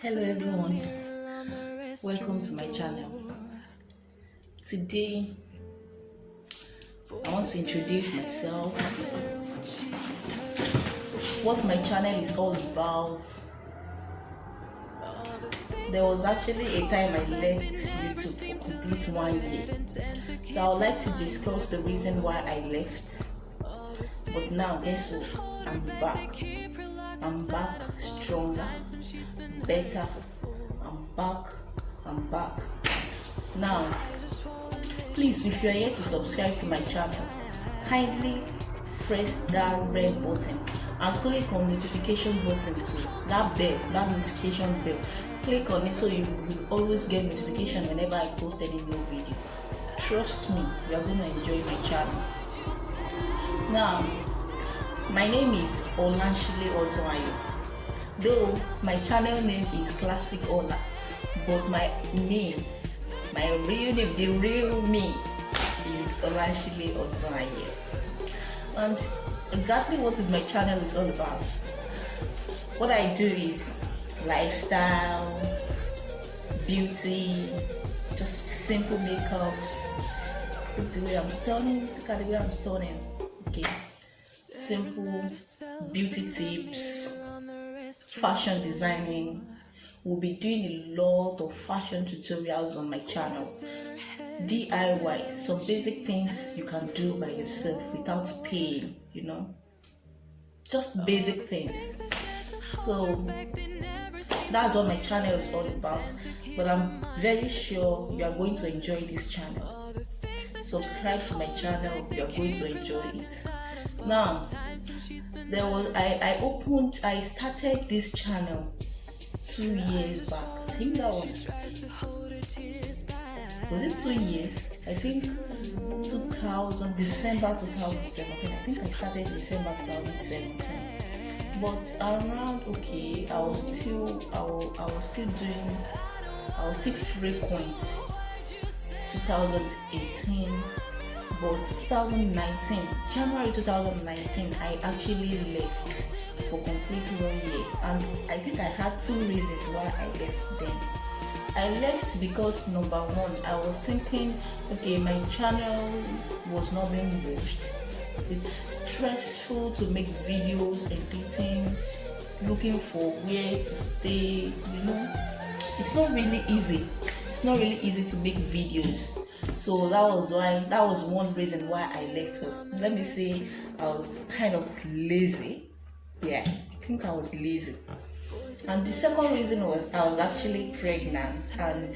Hello everyone, welcome to my channel. Today I want to introduce myself, what my channel is all about. There was actually a time I left YouTube for complete 1 year, so I would like to discuss the reason why I left. But now guess what, I'm back stronger, better. I'm back now. Please, if you're here to subscribe to my channel, kindly press that red button and click on notification button too, that notification bell. Click on it so you will always get notification whenever I post any new video. Trust me, you are going to enjoy my channel. Now, my name is Horla. Though my channel name is Classic Horla, but my real name, the real me, is Horla. And exactly what is my channel is all about. What I do is lifestyle, beauty, just simple makeups. Look at the way I'm stunning. Okay, simple beauty tips, fashion designing. We'll be doing a lot of fashion tutorials on my channel. DIY, some basic things you can do by yourself without paying, just basic things. So that's what my channel is all about. But I'm very sure you are going to enjoy this channel. Subscribe to my channel, you are going to enjoy it. Now, I started this channel 2 years back. I think that was it 2 years? I think December 2017. I think I started December 2017. But around I was still frequent 2018. But 2019, January 2019, I actually left for complete 1 year, and I think I had two reasons why I left then. I left because number one, I was thinking, my channel was not being watched. It's stressful to make videos, editing, looking for where to stay. It's not really easy. It's not really easy to make videos. So that was one reason why I left. Because let me say, I was kind of lazy. Yeah, I think I was lazy. And the second reason was I was actually pregnant, and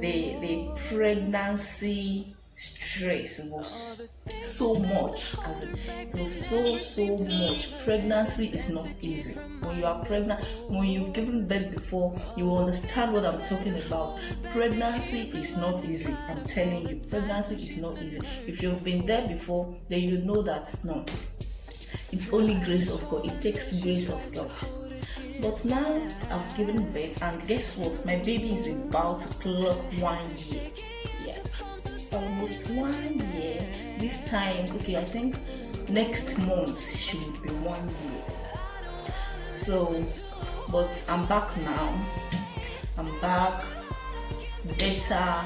the pregnancy stress was so much. It was so much. Pregnancy is not easy. When you are pregnant, when you've given birth before, you will understand what I'm talking about. Pregnancy is not easy. I'm telling you, pregnancy is not easy. If you've been there before, then you know that no, it's only grace of God. It takes grace of God. But now I've given birth, and guess what? My baby is about to clock 1 year. Yeah, almost 1 year. This time, I think next month she will be 1 year. So, but I'm back now. I'm back, better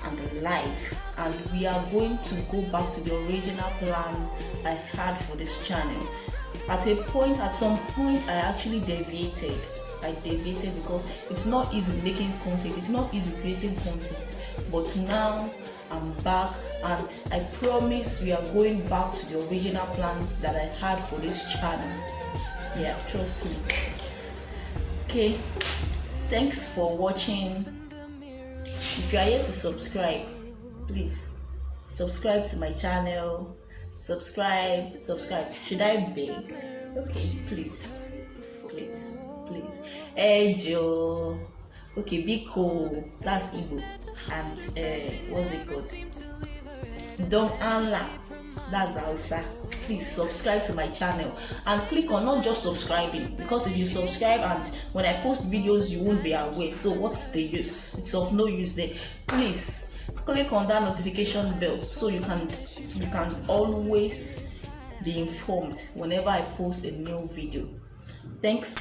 and alive, and we are going to go back to the original plan I had for this channel. At some point, I actually deviated. I deviated because it's not easy making content. It's not easy creating content. But now I'm back, and I promise we are going back to the original plans that I had for this channel. Yeah, trust me. Okay, thanks for watching. If you are here to subscribe, please subscribe to my channel. Subscribe. Should I beg? Okay, please. Hey Joe. Okay, be cool. That's Igbo. And what's it called? Don't Anla. That's Hausa. Please subscribe to my channel and click on not just subscribing, because if you subscribe and when I post videos you won't be aware. So what's the use? It's of no use there. Please click on that notification bell so you can always be informed whenever I post a new video. Thanks.